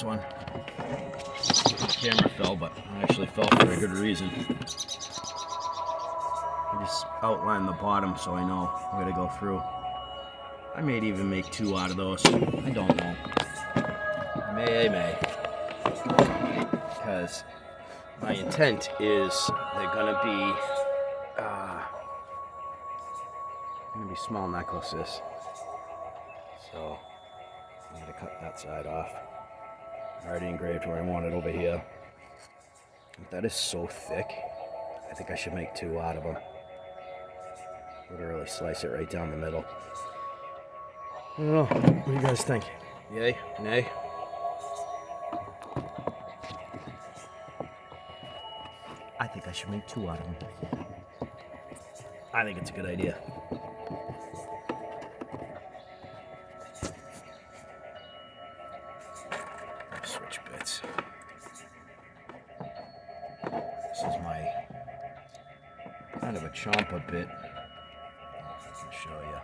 this one. The camera fell, but it actually fell for a good reason. I just outlined the bottom so I know where to go through. I may even make 2 out of those. I don't know. I may. Because my intent is they're gonna be small necklaces. So I'm gonna cut that side off. I already engraved where I want it over here. That is so thick. I think I should make 2 out of them. Literally slice it right down the middle. I don't know. What do you guys think? Yay? Nay? I think I should make 2 out of them. I think it's a good idea. Switch bits. This is my kind of a chomper bit. I'll show you.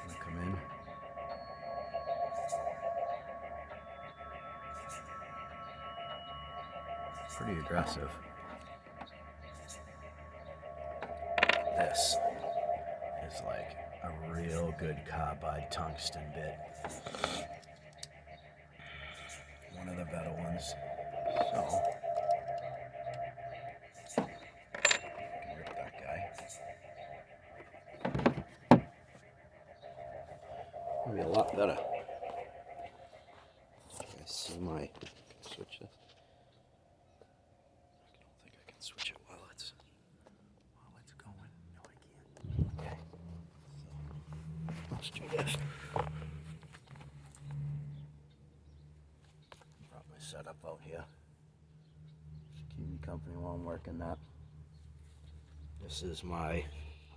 It's gonna come in. Pretty aggressive. This is like a real good carbide tungsten bit. One of the better ones. So, I can rip that guy. It'll be a lot better. You guys see my switch this? I don't think I can switch it while it's going. No, I can't. Okay. So, let's do this. Brought my setup out here. Just keep me company while I'm working that. This is I'm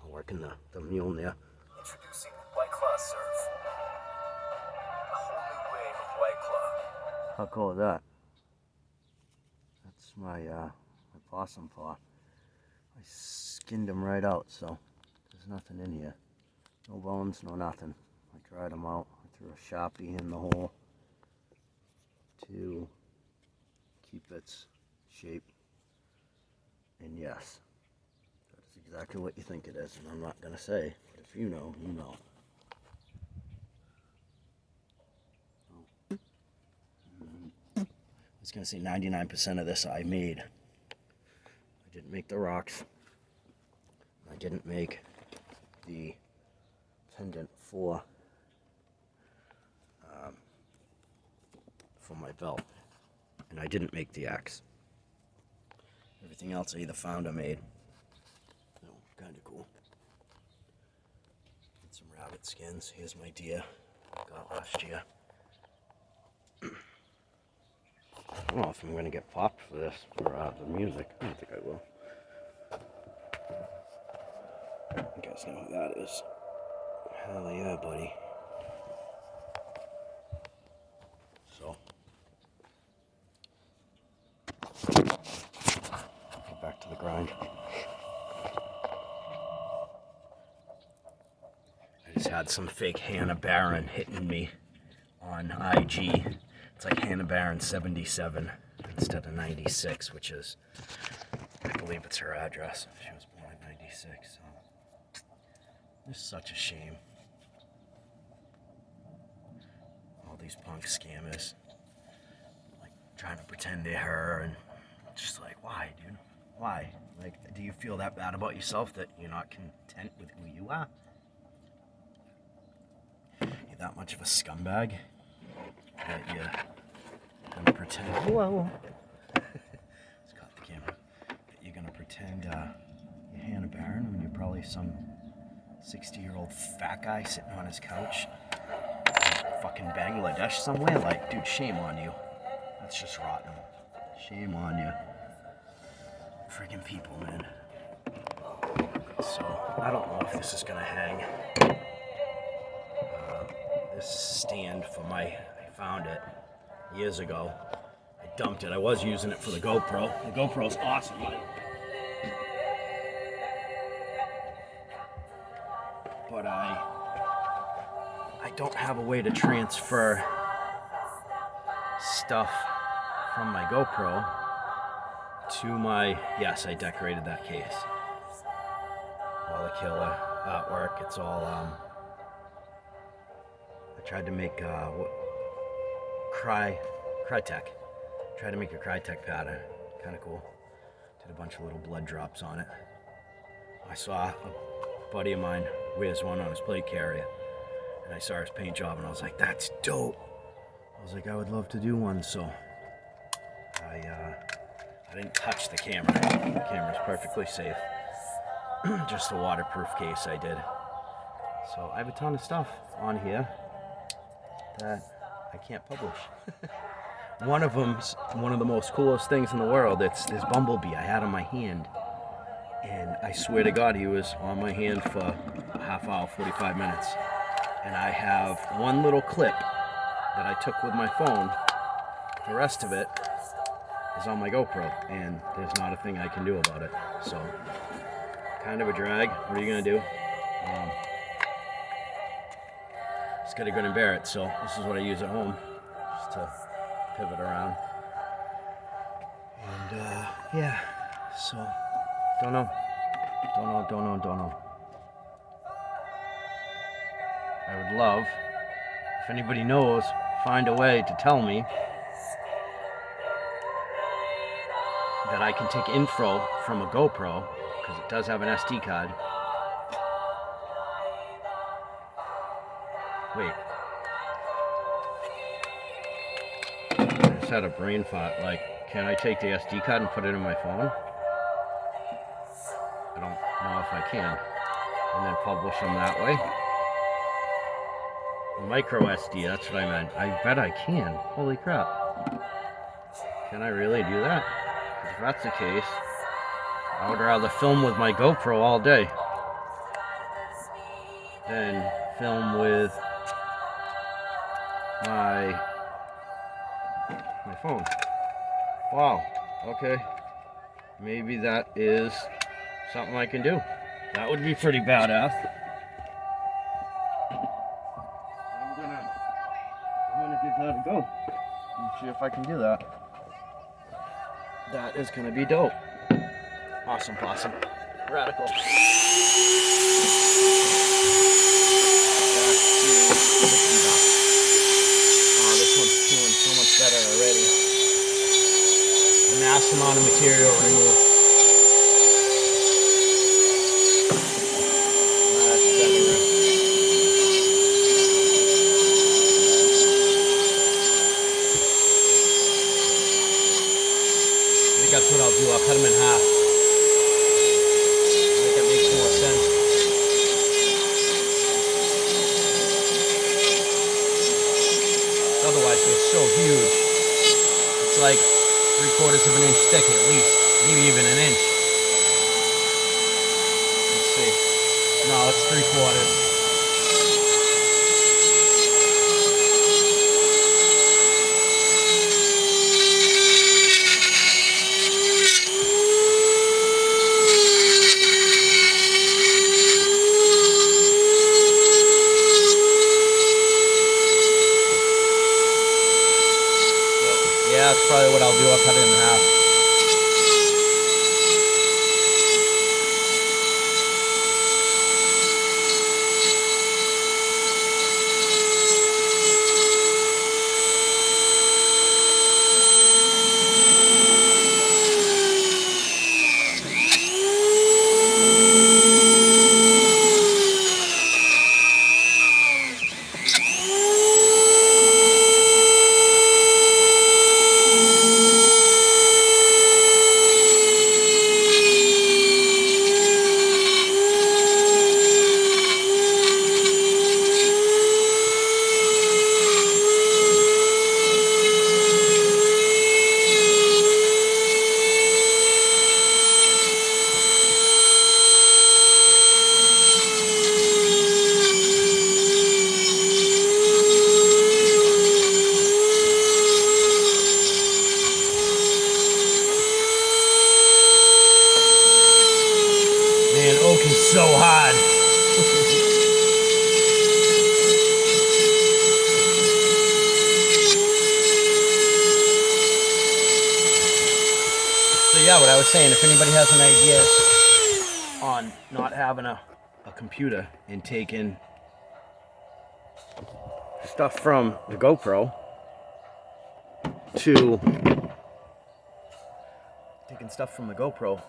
working the Mjölnir. Introducing White Claw Surf. A whole new wave of White Claw. How cool is that? That's my possum paw. I skinned them right out, so there's nothing in here. No bones, no nothing. I dried them out. I threw a Sharpie in the hole to keep its shape. And yes, that is exactly what you think it is. And I'm not going to say, but if you know, you know. I was going to say 99% of this I made. I didn't make the rocks. I didn't make the pendant for my belt. And I didn't make the axe. Everything else I either found or made. So, kind of cool. Get some rabbit skins. Here's my deer I got last year. I don't know if I'm going to get popped for this, for the music. I don't think I will. You guys know who that is. Hell yeah, buddy. So, get back to the grind. I just had some fake Hannah Barron hitting me on IG. It's like Hannah Barron 77 instead of 96, which is, I believe it's her address. She was born in 96, so it's such a shame. All these punk scammers, like, trying to pretend they're her, and just like, why, dude? Why? Like, do you feel that bad about yourself that you're not content with who you are? You're that much of a scumbag that you're gonna pretend, whoa, just caught the camera, that you're gonna pretend you're Hannah Barron when you're probably some 60-year-old fat guy sitting on his couch in fucking Bangladesh somewhere? Like, dude, shame on you. That's just rotten. Shame on you. Friggin' people, man. So, I don't know if this is gonna hang. This stand for I found it years ago. I dumped it. I was using it for the GoPro. The GoPro's awesome. But I don't have a way to transfer stuff from my GoPro to my, yes, I decorated that case. All the killer artwork, it's all, I tried to make, Crytek. Tried to make a Crytek pattern, kind of cool. Did a bunch of little blood drops on it. I saw a buddy of mine wears one on his plate carrier, and I saw his paint job, and I was like, that's dope. I was like, I would love to do one, so I didn't touch the camera. The camera's perfectly safe. Just a waterproof case I did. So I have a ton of stuff on here that I can't publish. One of them's one of the most coolest things in the world. It's this bumblebee I had on my hand. And I swear to God, he was on my hand for a half hour, 45 minutes. And I have one little clip that I took with my phone. The rest of it is on my GoPro, and there's not a thing I can do about it. So, kind of a drag. What are you gonna do? Just gotta grin and bear it. So this is what I use at home, just to pivot around. And yeah, so don't know. I would love, if anybody knows, find a way to tell me that I can take info from a GoPro, because it does have an SD card. Wait. I just had a brain thought, like, can I take the SD card and put it in my phone? I don't know if I can. And then publish them that way. Micro SD, that's what I meant. I bet I can. Holy crap. Can I really do that? If that's the case, I would rather film with my GoPro all day than film with my phone. Wow, okay. Maybe that is something I can do. That would be pretty badass. I'm gonna give that a go and see if I can do that. That is gonna be dope. Awesome possum. Radical. Oh, this one's doing so much better already. A mass amount of material removed. That's better. I think that's what I'll do. I'll cut them in half. I think it makes more sense. Otherwise, they're so huge. It's like 3/4 of an inch thick at least. Maybe even an inch. Let's see. No, it's 3/4. Yeah, that's probably what I'll do. I'll cut it in half. Oak is so hard. I was saying, if anybody has an idea on not having a computer and taking stuff from the GoPro to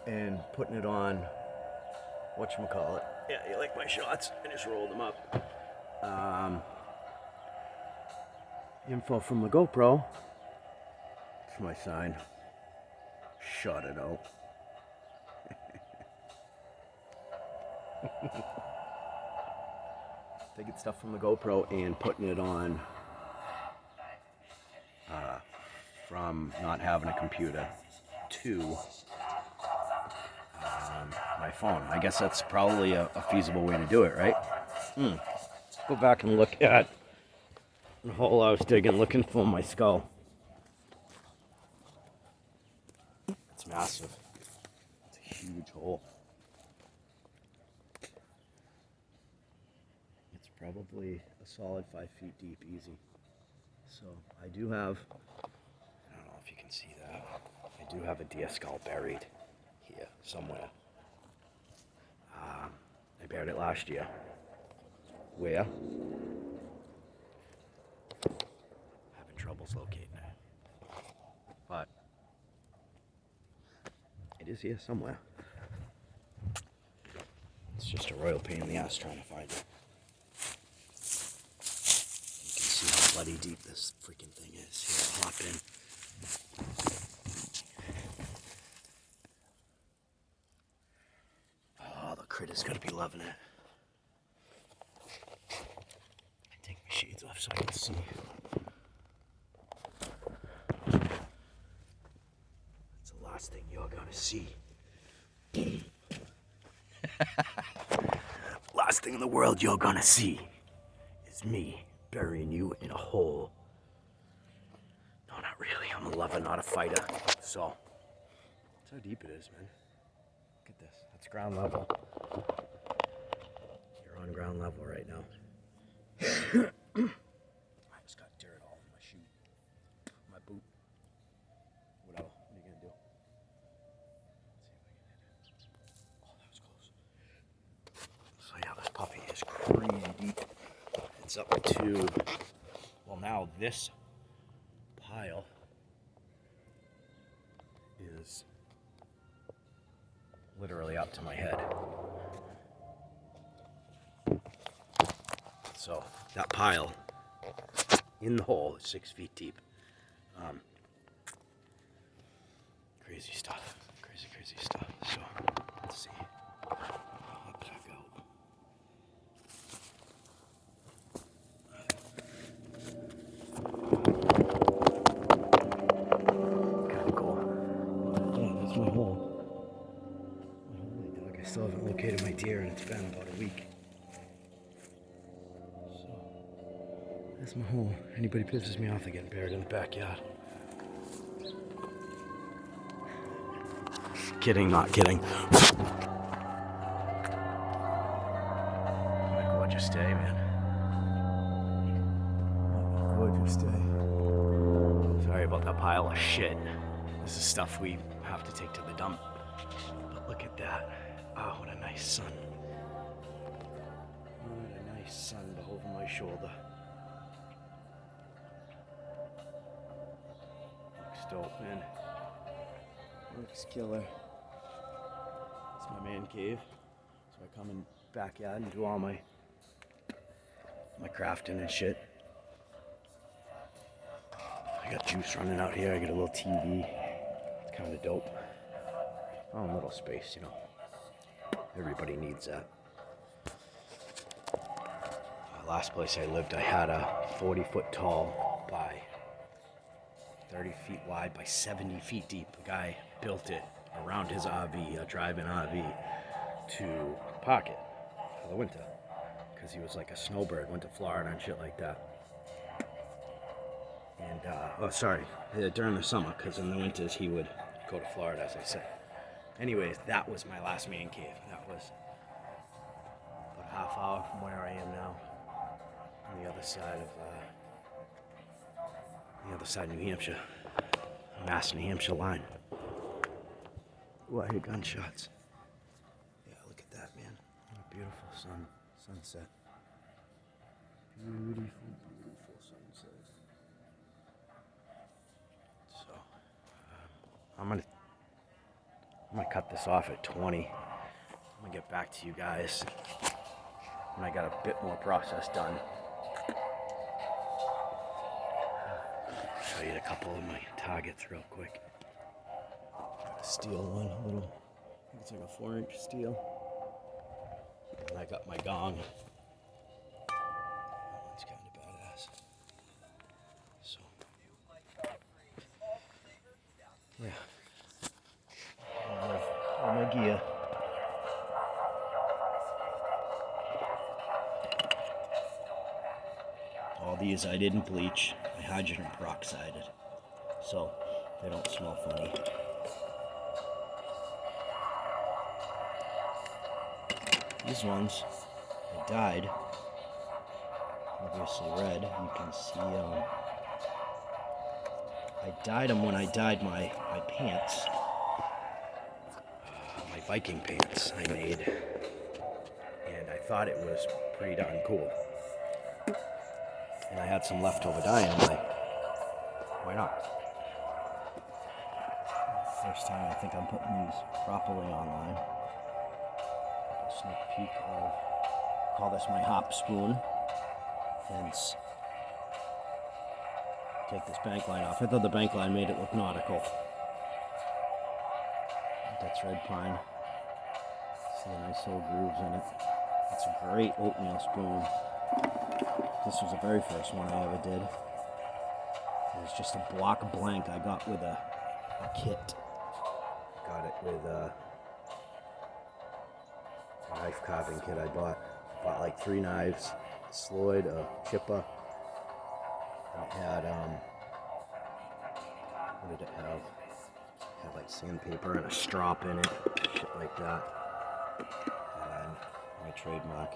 and putting it on whatchamacallit. Yeah, you like my shots? I just rolled them up. Info from the GoPro. It's my sign. Shot it out. Taking stuff from the GoPro and putting it on from not having a computer to my phone. I guess that's probably a feasible way to do it, right? Let's go back and look at the hole I was digging, looking for my skull. It's massive. It's a huge hole. It's probably a solid 5 feet deep, easy. So I do have, I don't know if you can see that, I do have a deer skull buried here somewhere. I buried it last year. Where? Having troubles locating it. But it is here somewhere. It's just a royal pain in the ass trying to find it. You can see how bloody deep this freaking thing is. Here, I'll hop in. Oh, the critter's gotta be loving it. Take my shades off so I can see. That's the last thing you're gonna see. Last thing in the world you're gonna see is me burying you in a hole. No, not really. I'm a lover, not a fighter. So, that's how deep it is, man. Look at this. That's ground level. You're on ground level right now. I just got dirt all in my shoe, my boot. Whatever. What are you gonna do? Let's see if I can hit it. Oh, that was close. So yeah, this puppy is crazy deep. It's up to, well, now this pile is literally up to my head. So that pile in the hole is 6 feet deep. Crazy stuff. Crazy stuff. So let's see. Hop back out. Kind of cool. Yeah, that's my hole. Holy dog, I still haven't located my deer, and it's been about a week. That's my hole. Anybody pisses me off, they're getting buried in the backyard. Kidding, not kidding. What a gorgeous day, man. What a gorgeous day. Sorry about that pile of shit. This is stuff we have to take to the dump. But look at that. Oh, what a nice sun. What a nice sun over my shoulder. Looks dope, man. Looks killer. It's my man cave. So I come in the backyard and do all my crafting and shit. I got juice running out here. I got a little TV. It's kind of dope. Oh, a little space, you know. Everybody needs that. Last place I lived, I had a 40-foot tall by 30 feet wide by 70 feet deep. The guy built it around his RV, a drive-in RV, to park it for the winter. Because he was like a snowbird, went to Florida and shit like that. And, during the summer, because in the winters he would go to Florida, as I said. Anyways, that was my last man cave. That was about a half hour from where I am now. On the other side of New Hampshire, Mass New Hampshire line. Ooh, I hear gunshots. Yeah, look at that, man. What a beautiful sunset. Beautiful, beautiful sunset. So, I'm gonna cut this off at 20. I'm gonna get back to you guys when I got a bit more process done. Show you a couple of my targets real quick. Got a steel one, a little, I think it's like a 4-inch steel. And I got my gong. That one's kind of badass. So, yeah. All my gear. All these I didn't bleach. I hydrogen peroxided, so they don't smell funny. These ones, they dyed. Obviously red. You can see, I dyed them when I dyed my pants. My Viking pants I made. And I thought it was pretty darn cool. And I had some leftover dye, and I'm like, why not? First time I think I'm putting these properly online. A sneak peek of, call this my hop spoon. Hence, take this bank line off. I thought the bank line made it look nautical. That's red pine. See the nice little grooves in it. It's a great oatmeal spoon. This was the very first one I ever did. It was just a block blank I got with a kit. Got it with a knife carving kit I bought. Bought like 3 knives, a Sloyd, a chipper, and it had, what did it have? It had like sandpaper and a strop in it, shit like that. And then my trademark.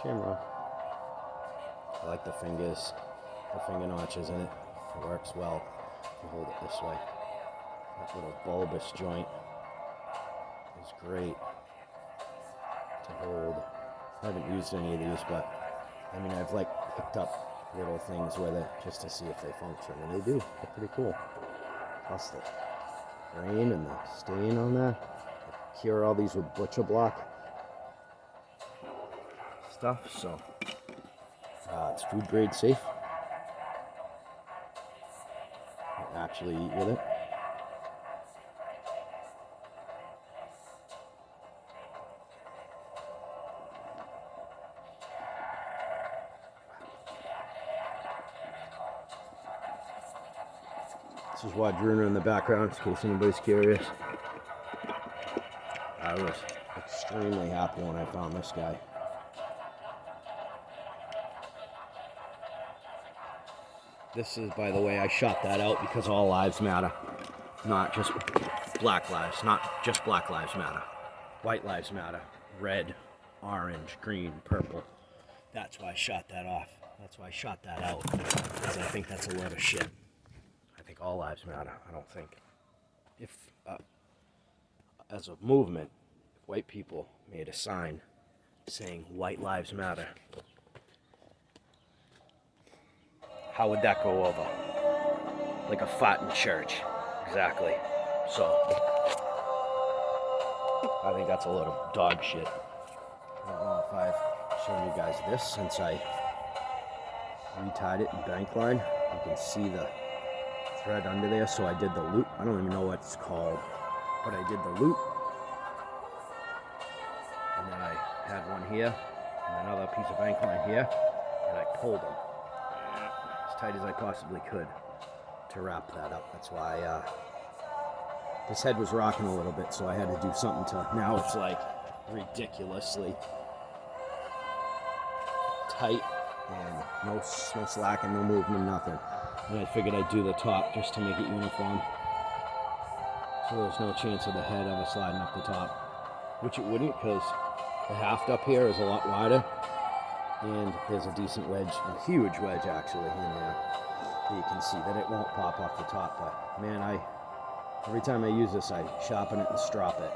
Shamrock. I like the fingers, the finger notches in it. It works well. You hold it this way. That little bulbous joint is great to hold. I haven't used any of these, but I mean, I've like picked up little things with it just to see if they function, and they do. They're pretty cool. Plus the grain and the stain on there. I cure all these with butcher block stuff, so it's food grade safe. You actually eat with it. This is Wadruna in the background, in case anybody's curious. I was extremely happy when I found this guy. This is, by the way, I shot that out because all lives matter. Not just black lives, not just Black Lives Matter. White lives matter. Red, orange, green, purple. That's why I shot that off. That's why I shot that out. Because I think that's a load of shit. I think all lives matter. I don't think. If, as a movement, if white people made a sign saying white lives matter, how would that go over? Like a fart in church. Exactly. So, I think that's a load of dog shit. I don't know if I've shown you guys this since I retied it in bank line. You can see the thread under there, so I did the loop. I don't even know what it's called, but I did the loop. And then I had one here, and another piece of bank line here, and I pulled them as tight as I possibly could to wrap that up. That's why this head was rocking a little bit, so I had to do something to, now it's like ridiculously tight and no slacking, no movement, nothing. And I figured I'd do the top just to make it uniform, so there's no chance of the head ever sliding up the top, which it wouldn't, because the haft up here is a lot wider, and there's a decent wedge, a huge wedge actually in there. You can see that it won't pop off the top, but man, every time I use this, I sharpen it and strop it.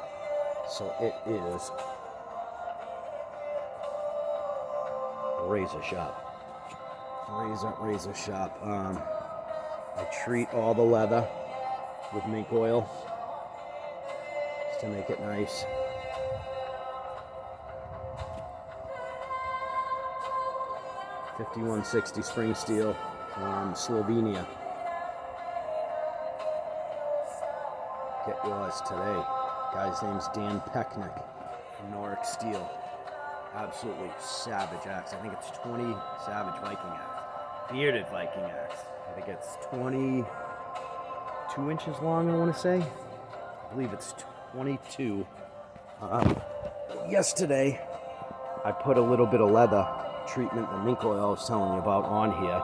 So it is razor sharp. Razor sharp. I treat all the leather with mink oil just to make it nice. .5160 spring steel from Slovenia. Get yours today. Guy's name's Dan Pecknick from Norwich Steel. Absolutely savage axe. I think it's 20 savage Viking axe. Bearded Viking axe. I think it's 22 inches long, I want to say. I believe it's 22. Yesterday, I put a little bit of leather treatment, the mink oil I was telling you about, on here,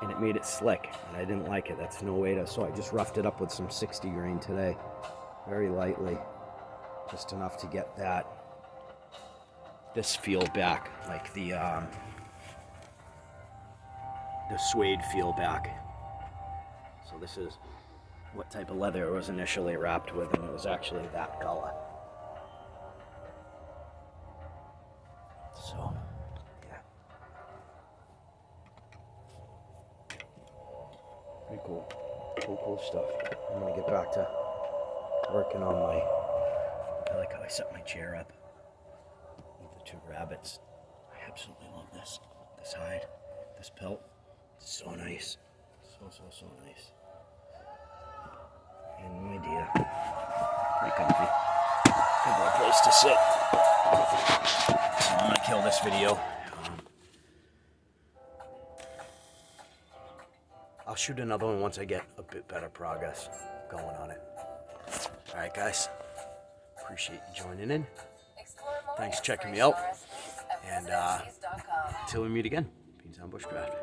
and it made it slick, and I didn't like it. That's no way to, so I just roughed it up with some 60 grain today, very lightly, just enough to get this feel back, like the suede feel back. So this is what type of leather it was initially wrapped with, and it was actually that color. So, yeah. Pretty cool. Cool stuff. I'm gonna get back to working on I like how I set my chair up with the two rabbits. I absolutely love this hide, this pelt. It's so nice. So nice. And no idea. Pretty comfy. Good little place to sit. So I'm gonna kill this video. I'll shoot another one once I get a bit better progress going on it. Alright guys, appreciate you joining in. Thanks for checking me out. And until we meet again, Beantown Bushcraft.